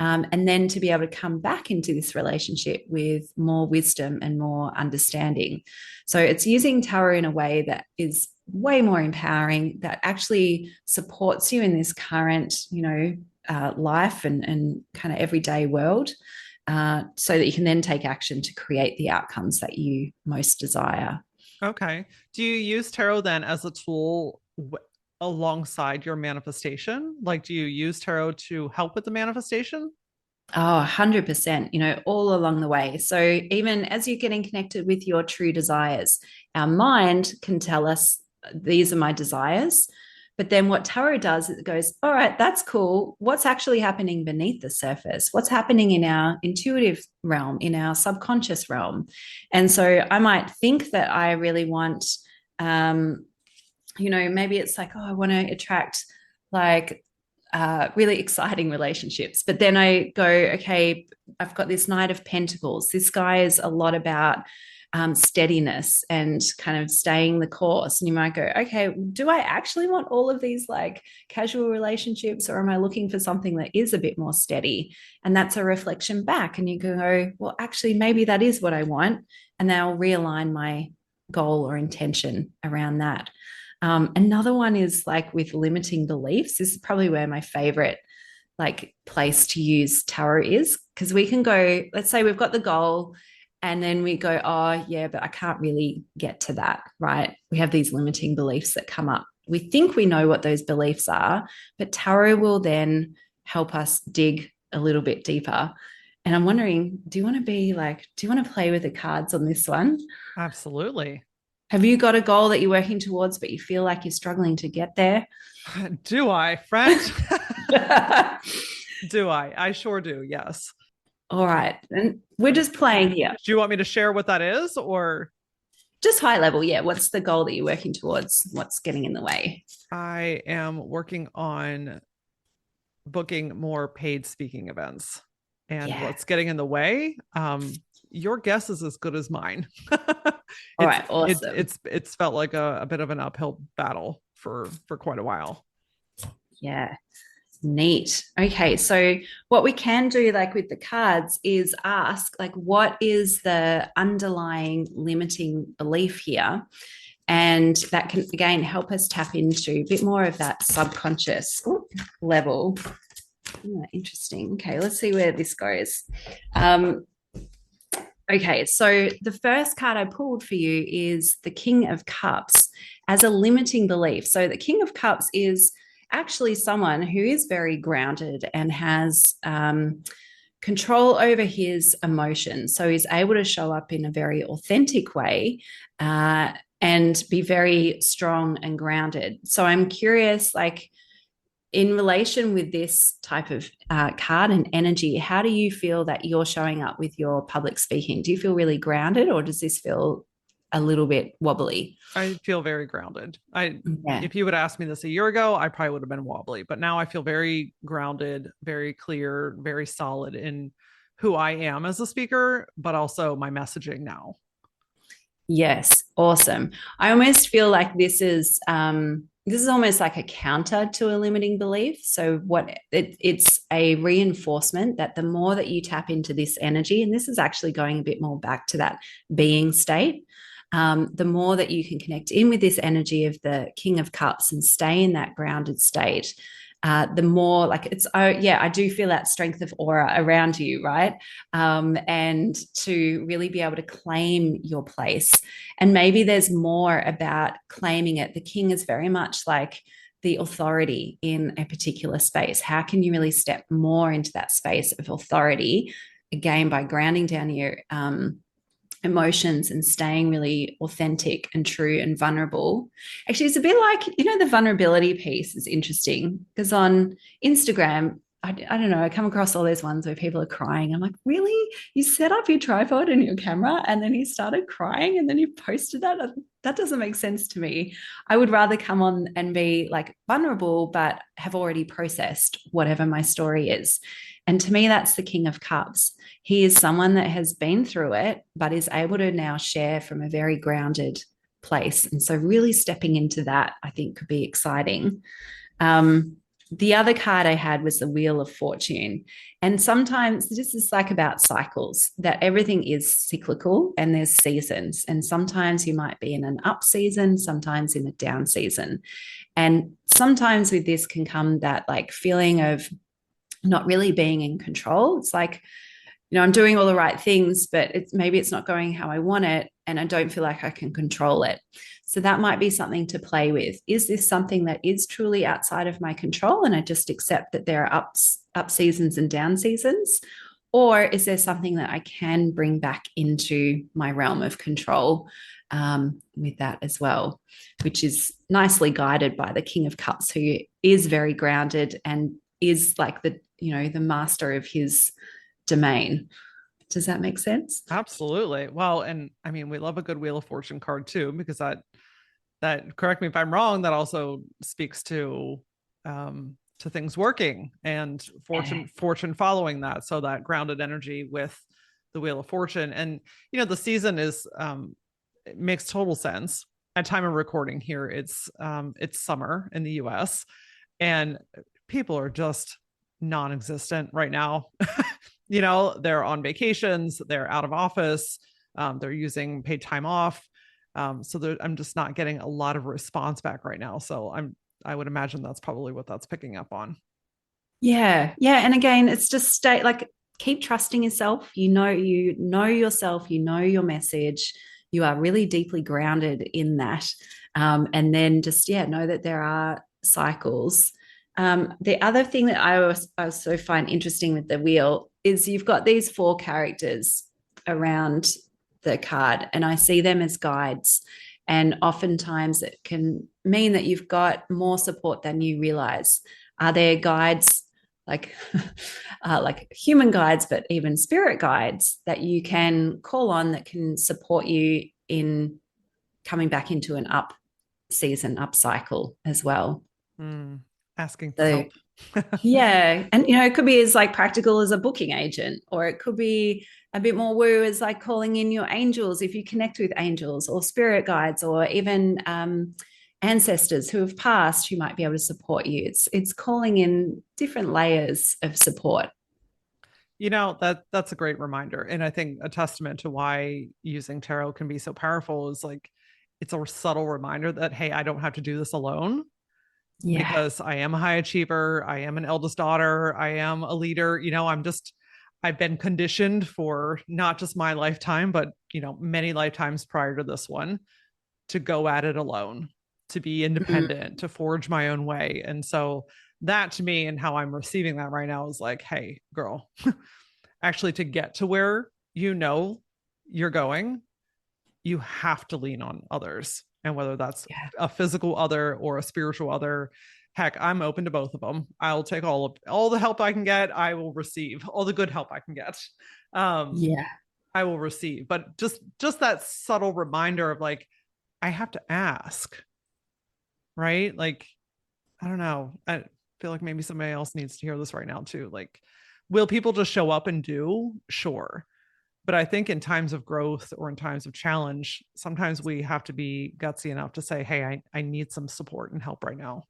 Speaker 2: and then to be able to come back into this relationship with more wisdom and more understanding. So it's using tarot in a way that is way more empowering, that actually supports you in this current, life and kind of everyday world. So that you can then take action to create the outcomes that you most desire.
Speaker 1: Okay. Do you use tarot then as a tool alongside your manifestation? Like, do you use tarot to help with the manifestation?
Speaker 2: Oh, 100%, all along the way. So even as you're getting connected with your true desires, our mind can tell us, these are my desires. But then what tarot does, it goes, all right, that's cool. What's actually happening beneath the surface? What's happening in our intuitive realm, in our subconscious realm? And so I might think that I really want, maybe it's like, oh, I want to attract like really exciting relationships. But then I go, okay, I've got this Knight of Pentacles. This guy is a lot about steadiness and kind of staying the course. And you might go, okay, do I actually want all of these like casual relationships, or am I looking for something that is a bit more steady? And that's a reflection back. And you go, well, actually, maybe that is what I want. And then I'll realign my goal or intention around that. Another one is like with limiting beliefs. This is probably where my favorite like place to use tarot is, because we can go, let's say we've got the goal, and then we go, oh, yeah, but I can't really get to that, right? We have these limiting beliefs that come up. We think we know what those beliefs are, but tarot will then help us dig a little bit deeper. And I'm wondering, do you want to play with the cards on this one?
Speaker 1: Absolutely.
Speaker 2: Have you got a goal that you're working towards, but you feel like you're struggling to get there?
Speaker 1: Do I, friend? Do I? I sure do. Yes.
Speaker 2: All right. And we're just playing here.
Speaker 1: Do you want me to share what that is, or?
Speaker 2: Just high level. Yeah. What's the goal that you're working towards? What's getting in the way?
Speaker 1: I am working on booking more paid speaking events. And what's getting in the way? Your guess is as good as mine.
Speaker 2: All right. Awesome.
Speaker 1: It's felt like a bit of an uphill battle for quite a while.
Speaker 2: Yeah. Neat. Okay. So what we can do like with the cards is ask like, what is the underlying limiting belief here? And that can again help us tap into a bit more of that subconscious level. Oh, interesting. Okay, let's see where this goes. Okay, so the first card I pulled for you is the King of Cups as a limiting belief. So the King of Cups is actually someone who is very grounded and has control over his emotions. So he's able to show up in a very authentic way and be very strong and grounded. So I'm curious, like, in relation with this type of card and energy, how do you feel that you're showing up with your public speaking? Do you feel really grounded, or does this feel a little bit wobbly?
Speaker 1: I feel very grounded. If you would ask me this a year ago, I probably would have been wobbly, but now I feel very grounded, very clear, very solid in who I am as a speaker, but also my messaging now.
Speaker 2: Yes, awesome. I almost feel like this is almost like a counter to a limiting belief. So it's a reinforcement that the more that you tap into this energy, and this is actually going a bit more back to that being state, the more that you can connect in with this energy of the King of Cups and stay in that grounded state, the more like it's, oh yeah, I do feel that strength of aura around you, right? And to really be able to claim your place. And maybe there's more about claiming it. The king is very much like the authority in a particular space. How can you really step more into that space of authority? Again, by grounding down your emotions and staying really authentic and true and vulnerable. Actually, it's a bit like, the vulnerability piece is interesting because on Instagram, I don't know, I come across all those ones where people are crying. I'm like, really? You set up your tripod and your camera and then you started crying and then you posted that? That doesn't make sense to me. I would rather come on and be like vulnerable, but have already processed whatever my story is. And to me, that's the King of Cups. He is someone that has been through it, but is able to now share from a very grounded place. And so really stepping into that, I think, could be exciting. The other card I had was the Wheel of Fortune. And sometimes this is like about cycles, that everything is cyclical and there's seasons. And sometimes you might be in an up season, sometimes in a down season. And sometimes with this can come that like feeling of not really being in control. It's like, I'm doing all the right things, but maybe it's not going how I want it. And I don't feel like I can control it. So that might be something to play with. Is this something that is truly outside of my control? And I just accept that there are up seasons and down seasons? Or is there something that I can bring back into my realm of control with that as well, which is nicely guided by the King of Cups, who is very grounded and is like the master of his domain. Does that make sense?
Speaker 1: Absolutely. Well, and I mean, we love a good Wheel of Fortune card too, because that correct me if I'm wrong, that also speaks to things working and fortune following that. So that grounded energy with the Wheel of Fortune. And, the season is, it makes total sense. At time of recording here, it's summer in the US, and people are just non-existent right now. They're on vacations, they're out of office, they're using paid time off. So I'm just not getting a lot of response back right now. So I would imagine that's probably what that's picking up on.
Speaker 2: Yeah. Yeah. And again, it's just stay like keep trusting yourself. You know yourself, you know your message. You are really deeply grounded in that. And then just, yeah, know that there are cycles. The other thing that I also find interesting with the wheel is you've got these four characters around the card, and I see them as guides. And oftentimes it can mean that you've got more support than you realize. Are there guides like human guides, but even spirit guides that you can call on that can support you in coming back into an up season, up cycle as well?
Speaker 1: Asking for
Speaker 2: So
Speaker 1: help.
Speaker 2: yeah. And, it could be as like practical as a booking agent, or it could be a bit more woo as like calling in your angels if you connect with angels or spirit guides, or even ancestors who have passed who might be able to support you. It's calling in different layers of support.
Speaker 1: That's a great reminder. And I think a testament to why using tarot can be so powerful is like it's a subtle reminder that, hey, I don't have to do this alone,
Speaker 2: Yeah.
Speaker 1: because I am a high achiever. I am an eldest daughter. I am a leader. I've been conditioned for not just my lifetime, but, many lifetimes prior to this one, to go at it alone, to be independent, to forge my own way. And so that to me, and how I'm receiving that right now, is like, hey, girl, actually, to get to where you're going, you have to lean on others. And whether that's
Speaker 2: Yeah.
Speaker 1: a physical other or a spiritual other, heck, I'm open to both of them. I'll take all the help I can get. I will receive all the good help I can get. Um,
Speaker 2: Yeah.
Speaker 1: I will receive, but just that subtle reminder of like, I have to ask, right? Like, I don't know. I feel like maybe somebody else needs to hear this right now too. Like, will people just show up and do? Sure. But I think in times of growth or in times of challenge, sometimes we have to be gutsy enough to say, hey, I need some support and help right now.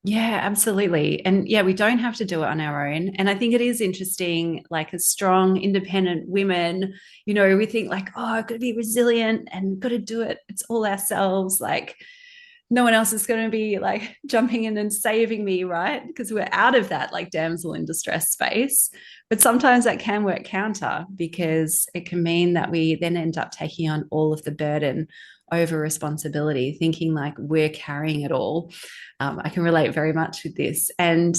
Speaker 2: Yeah, absolutely. And yeah, we don't have to do it on our own. And I think it is interesting, like as strong, independent women, we think like, oh, I've got to be resilient and got to do it. It's all ourselves. Like, no one else is going to be like jumping in and saving me, right? Because we're out of that like damsel in distress space. But sometimes that can work counter, because it can mean that we then end up taking on all of the burden over responsibility, thinking like we're carrying it all. I can relate very much with this. And,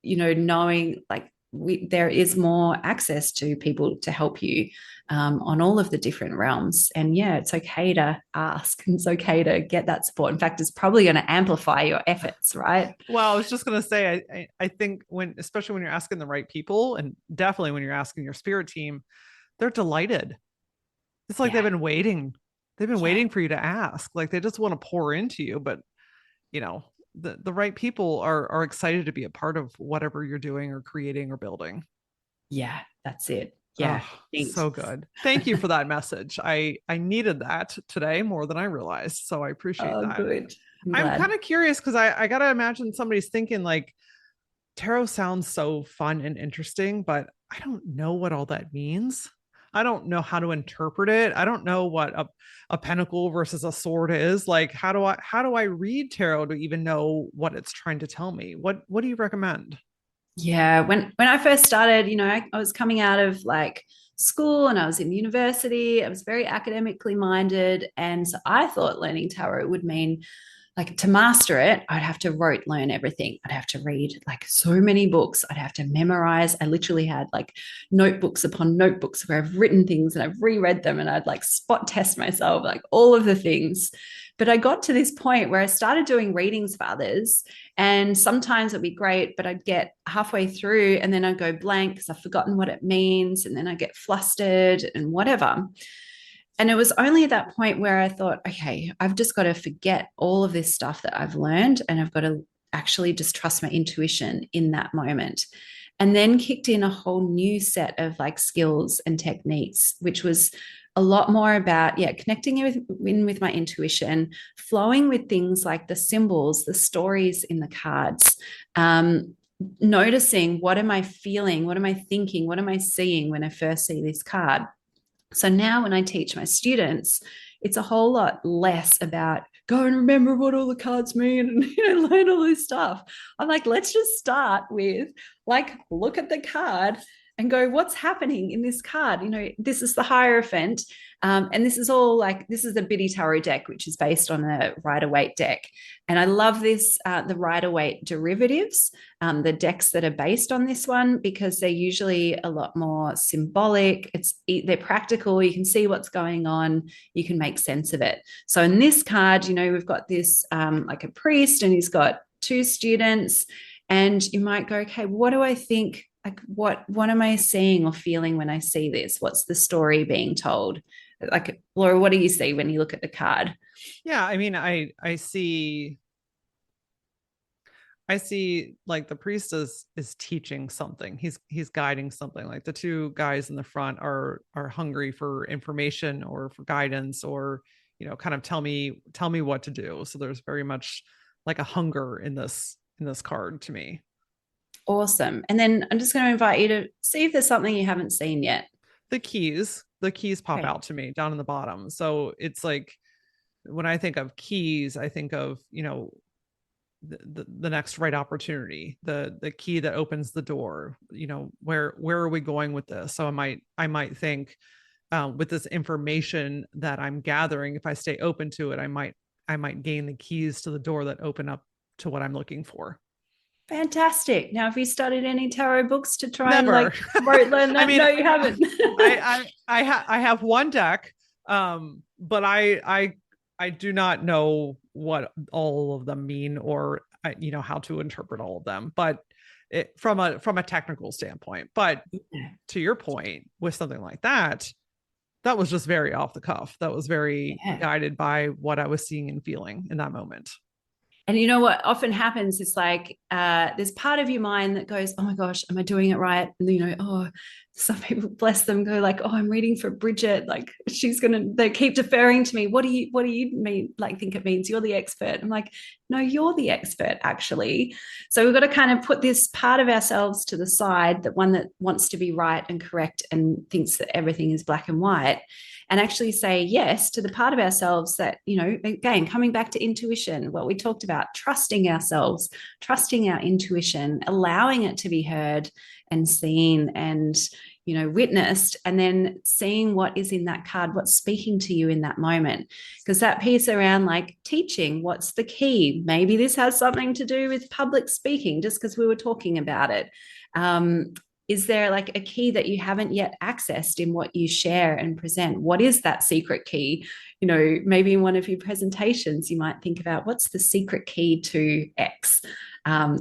Speaker 2: knowing like there is more access to people to help you on all of the different realms. And yeah, it's okay to ask. It's okay to get that support. In fact, it's probably going to amplify your efforts, right?
Speaker 1: Well, I was just going to say, I think especially when you're asking the right people, and definitely when you're asking your spirit team, they're delighted. It's like they've
Speaker 2: Yeah.
Speaker 1: been waiting. They've been
Speaker 2: Yeah.
Speaker 1: waiting for you to ask. Like they just want to pour into you, but you know, the right people are excited to be a part of whatever you're doing or creating or building.
Speaker 2: Yeah. That's it. Yeah.
Speaker 1: Oh,
Speaker 2: Neat.
Speaker 1: so good. Thank you for that message. I needed that today more than I realized. So I appreciate
Speaker 2: Oh,
Speaker 1: that.
Speaker 2: good. I'm
Speaker 1: I'm
Speaker 2: glad.
Speaker 1: kind of curious because I gotta imagine somebody's thinking like tarot sounds so fun and interesting, but I don't know what all that means. I don't know how to interpret it. I don't know what a pentacle versus a sword is. Like how do I read tarot to even know what it's trying to tell me? What do you recommend?
Speaker 2: Yeah, when I first started, I was coming out of like school and I was in university. I was very academically minded, and so I thought learning tarot would mean like to master it, I'd have to rote learn everything. I'd have to read like so many books. I'd have to memorize. I literally had like notebooks upon notebooks where I've written things and I've reread them, and I'd like spot test myself, like all of the things. But I got to this point where I started doing readings for others, and sometimes it'd be great, but I'd get halfway through and then I'd go blank because I've forgotten what it means, and then I get flustered and whatever. And it was only at that point where I thought, okay, I've just got to forget all of this stuff that I've learned, and I've got to actually just trust my intuition in that moment. and then kicked in a whole new set of like skills and techniques, which was a lot more about, yeah, connecting with my intuition, flowing with things like the symbols, the stories in the cards, noticing what am I feeling, what am I thinking, what am I seeing when I first see this card. So now when I teach my students, it's a whole lot less about go and remember what all the cards mean and learn all this stuff. I'm like, let's just start with like look at the card and go, what's happening in this card? This is the Hierophant. And this is all like, this is the Biddy Tarot deck, which is based on a Rider-Waite deck. And I love this, the Rider-Waite derivatives, the decks that are based on this one, because they're usually a lot more symbolic. They're practical. You can see what's going on. You can make sense of it. So in this card, we've got this like a priest, and he's got two students. And you might go, okay, what do I think? Like, what am I seeing or feeling when I see this? What's the story being told? Like, Laura, what do you see when you look at the card?
Speaker 1: Yeah, I mean, I see like the priest is teaching something. He's guiding something. Like the two guys in the front are hungry for information or for guidance, or kind of tell me what to do. So there's very much like a hunger in this card to me.
Speaker 2: Awesome. And then I'm just going to invite you to see if there's something you haven't seen yet.
Speaker 1: The keys pop
Speaker 2: Okay.
Speaker 1: out to me down in the bottom. So it's like when I think of keys, I think of, the next right opportunity, the key that opens the door. Where are we going with this? So I might think, with this information that I'm gathering, if I stay open to it, I might gain the keys to the door that open up to what I'm looking for.
Speaker 2: Fantastic. Now, have you studied any tarot books to try and
Speaker 1: Never.
Speaker 2: like learn that?
Speaker 1: I mean,
Speaker 2: No, you haven't.
Speaker 1: I have one deck, but I do not know what all of them mean, or how to interpret all of them. But from a technical standpoint. But to your point, with something like that, that was just very off the cuff. That was very guided by what I was seeing and feeling in that moment.
Speaker 2: And you know what often happens is like there's part of your mind that goes, oh my gosh, am I doing it right? And oh, some people, bless them, go like, oh, I'm reading for Brigit, like they keep deferring to me. What do you mean? Like, think it means you're the expert. I'm like, no, you're the expert actually. So we've got to kind of put this part of ourselves to the side, that one that wants to be right and correct and thinks that everything is black and white, and actually say yes to the part of ourselves that, again, coming back to intuition, what we talked about, trusting ourselves, trusting our intuition, allowing it to be heard and seen and, witnessed, and then seeing what is in that card, what's speaking to you in that moment. Because that piece around like teaching, what's the key? Maybe this has something to do with public speaking, just because we were talking about it. Is there like a key that you haven't yet accessed in what you share and present? What is that secret key? Maybe in one of your presentations, you might think about what's the secret key to X.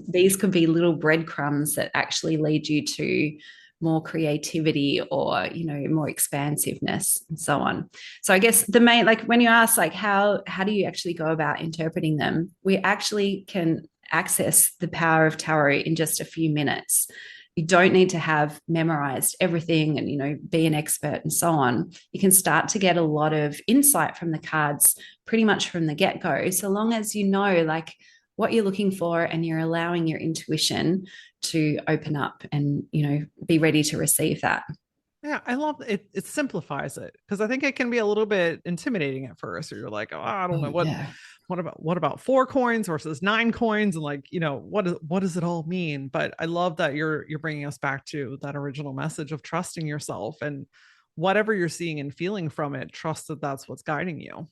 Speaker 2: These could be little breadcrumbs that actually lead you to more creativity or, more expansiveness and so on. So I guess the main, like when you ask, like, how do you actually go about interpreting them? We actually can access the power of tarot in just a few minutes. You don't need to have memorized everything and, be an expert and so on. You can start to get a lot of insight from the cards pretty much from the get-go, so long as you know like what you're looking for and you're allowing your intuition to open up and, be ready to receive that.
Speaker 1: Yeah, I love it. It simplifies it, because I think it can be a little bit intimidating at first. Or you're like, oh, I don't know what about 4 coins versus 9 coins, and like, what does it all mean? But I love that you're bringing us back to that original message of trusting yourself, and whatever you're seeing and feeling from it, trust that that's what's guiding you.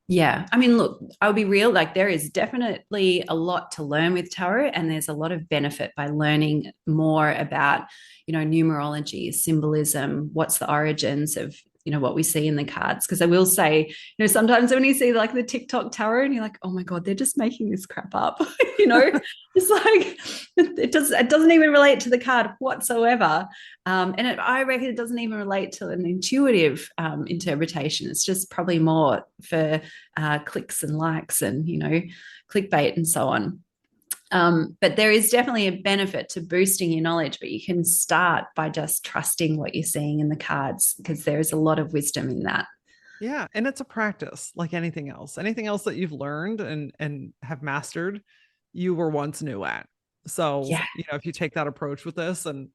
Speaker 2: Yeah. I mean, look, I'll be real. Like, there is definitely a lot to learn with tarot, and there's a lot of benefit by learning more about, numerology, symbolism, what's the origins of, what we see in the cards. Because I will say, sometimes when you see like the TikTok tarot and you're like, oh my God, they're just making this crap up, it's like, it doesn't even relate to the card whatsoever. I reckon it doesn't even relate to an intuitive interpretation. It's just probably more for clicks and likes and, clickbait and so on. But there is definitely a benefit to boosting your knowledge, but you can start by just trusting what you're seeing in the cards because there is a lot of wisdom in that.
Speaker 1: Yeah, and it's a practice like anything else. Anything else that you've learned and have mastered, you were once new at. So,
Speaker 2: Yeah.
Speaker 1: if you take that approach with this and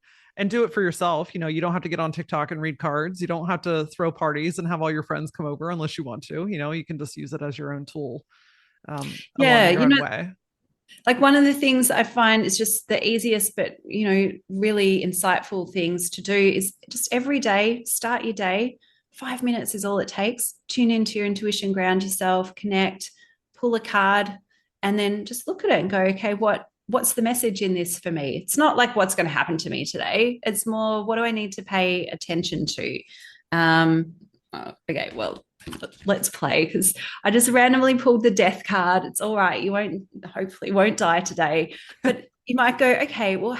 Speaker 1: do it for yourself, you don't have to get on TikTok and read cards. You don't have to throw parties and have all your friends come over unless you want to. You can just use it as your own tool along
Speaker 2: Yeah.
Speaker 1: your own way.
Speaker 2: Like one of the things I find is just the easiest, but, really insightful things to do is just every day, start your day. 5 minutes is all it takes. Tune into your intuition, ground yourself, connect, pull a card, and then just look at it and go, okay, what's the message in this for me? It's not like what's going to happen to me today. It's more, what do I need to pay attention to? Okay, well, let's play because I just randomly pulled the death card. It's all right. You hopefully won't die today. But you might go, okay, well,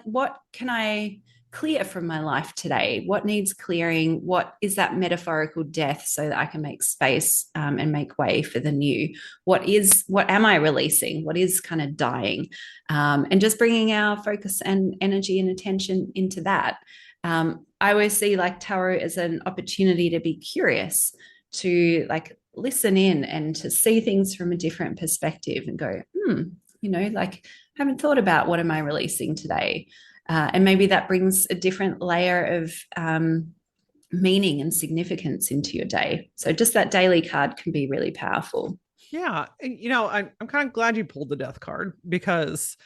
Speaker 2: what can I clear from my life today? What needs clearing? What is that metaphorical death so that I can make space and make way for the new? What am I releasing? What is kind of dying? And just bringing our focus and energy and attention into that. I always see like tarot as an opportunity to be curious, to like listen in and to see things from a different perspective and go, like I haven't thought about what am I releasing today? And maybe that brings a different layer of meaning and significance into your day. So just that daily card can be really powerful.
Speaker 1: Yeah. I'm kind of glad you pulled the death card because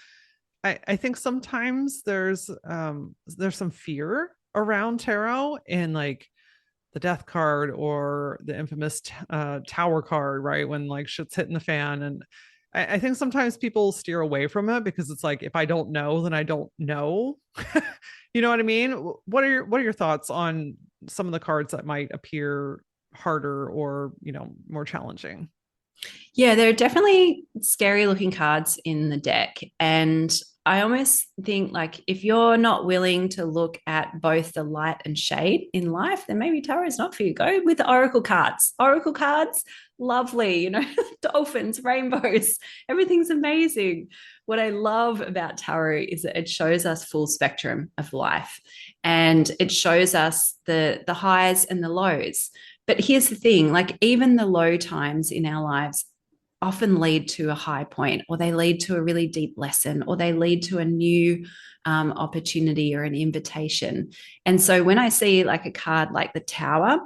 Speaker 1: I think sometimes there's some fear around tarot and like the death card or the infamous tower card, right? When like shit's hitting the fan. And I think sometimes people steer away from it because it's like, if I don't know, then I don't know. You know what I mean? What are your thoughts on some of the cards that might appear harder or, more challenging?
Speaker 2: Yeah, there are definitely scary looking cards in the deck. And I almost think like if you're not willing to look at both the light and shade in life, then maybe tarot is not for you. Go with the oracle cards. Oracle cards, lovely, dolphins, rainbows, everything's amazing. What I love about tarot is that it shows us full spectrum of life and it shows us the highs and the lows. But here's the thing, like even the low times in our lives often lead to a high point, or they lead to a really deep lesson, or they lead to a new opportunity or an invitation. And so when I see like a card like the Tower,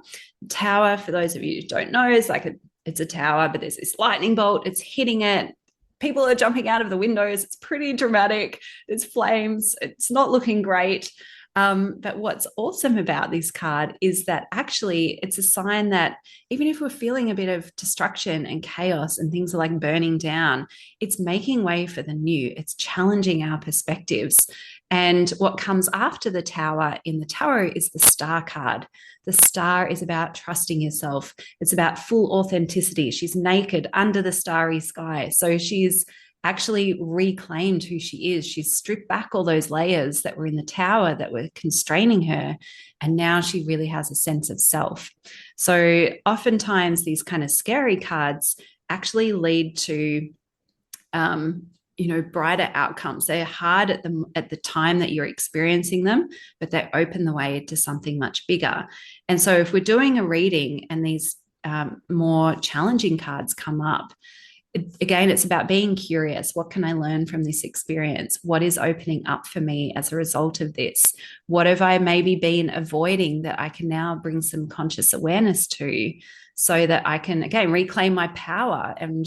Speaker 2: for those of you who don't know, is like it's a tower, but there's this lightning bolt, it's hitting it. People are jumping out of the windows. It's pretty dramatic. There's flames. It's not looking great. But what's awesome about this card is that actually it's a sign that even if we're feeling a bit of destruction and chaos and things are like burning down, it's making way for the new. It's challenging our perspectives. And what comes after the Tower in the tarot is the Star card. The Star is about trusting yourself. It's about full authenticity. She's naked under the starry sky. So she's actually reclaimed who she is. She's stripped back all those layers that were in the tower that were constraining her. And now she really has a sense of self. So oftentimes these kind of scary cards actually lead to, brighter outcomes. They're hard at the time that you're experiencing them, but they open the way to something much bigger. And so if we're doing a reading and these more challenging cards come up, again, it's about being curious. What can I learn from this experience? What is opening up for me as a result of this? What have I maybe been avoiding that I can now bring some conscious awareness to so that I can, again, reclaim my power and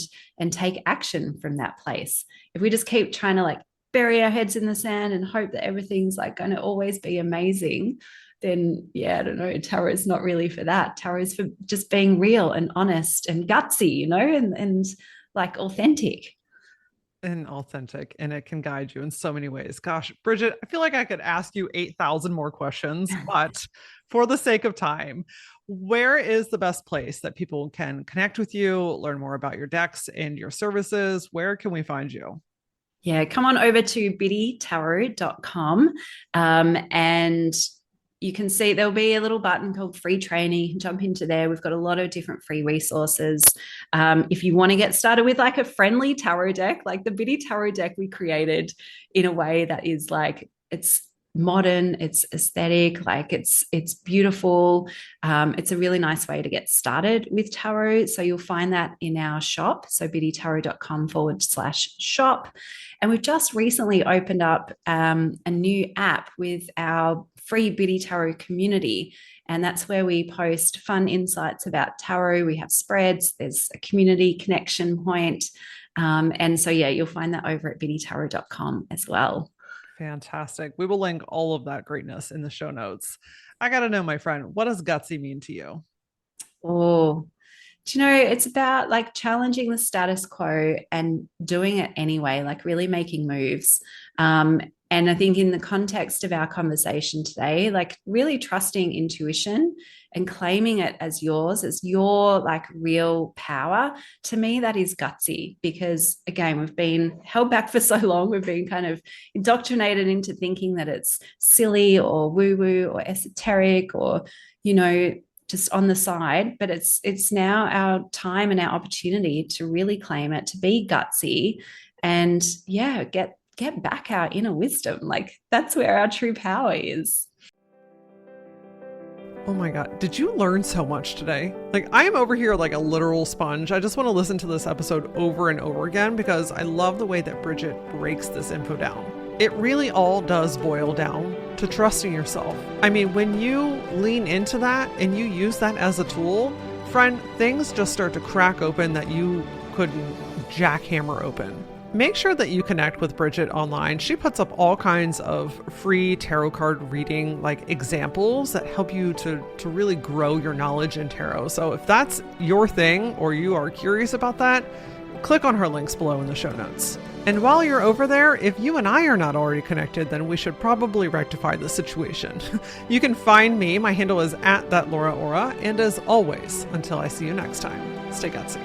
Speaker 2: take action from that place? If we just keep trying to like bury our heads in the sand and hope that everything's like going to always be amazing, then yeah, I don't know, tarot is not really for that. Tarot is for just being real and honest and gutsy, and like authentic.
Speaker 1: And authentic, and it can guide you in so many ways. Gosh, Brigit, I feel like I could ask you 8,000 more questions, but for the sake of time, where is the best place that people can connect with you, learn more about your decks and your services? Where can we find you?
Speaker 2: Yeah, come on over to biddytarot.com and you can see there'll be a little button called free training. You can jump into there. We've got a lot of different free resources. If you want to get started with like a friendly tarot deck, like the Biddy Tarot deck we created in a way that is like, it's modern, it's aesthetic, like it's beautiful. It's a really nice way to get started with tarot. So you'll find that in our shop. So biddytarot.com/shop. And we've just recently opened up a new app with our free Biddy Tarot community. And that's where we post fun insights about tarot. We have spreads, there's a community connection point. And so, yeah, you'll find that over at biddytarot.com as well.
Speaker 1: Fantastic. We will link all of that greatness in the show notes. I got to know, my friend, what does gutsy mean to you?
Speaker 2: Oh, do you know, it's about like challenging the status quo and doing it anyway, like really making moves. And I think in the context of our conversation today, like really trusting intuition and claiming it as yours, as your like real power, to me, that is gutsy because again, we've been held back for so long. We've been kind of indoctrinated into thinking that it's silly or woo-woo or esoteric or, you know, just on the side, but it's now our time and our opportunity to really claim it, to be gutsy and yeah, get back our inner wisdom. Like that's where our true power is.
Speaker 1: Oh my God. Did you learn so much today? Like I am over here like a literal sponge. I just want to listen to this episode over and over again because I love the way that Brigit breaks this info down. It really all does boil down to trusting yourself. I mean, when you lean into that and you use that as a tool, friend, things just start to crack open that you couldn't jackhammer open. Make sure that you connect with Brigit online. She puts up all kinds of free tarot card reading like examples that help you to really grow your knowledge in tarot. So if that's your thing or you are curious about that, click on her links below in the show notes. And while you're over there, if you and I are not already connected, then we should probably rectify the situation. You can find me. My handle is @thatLauraAura. And as always, until I see you next time, stay gutsy.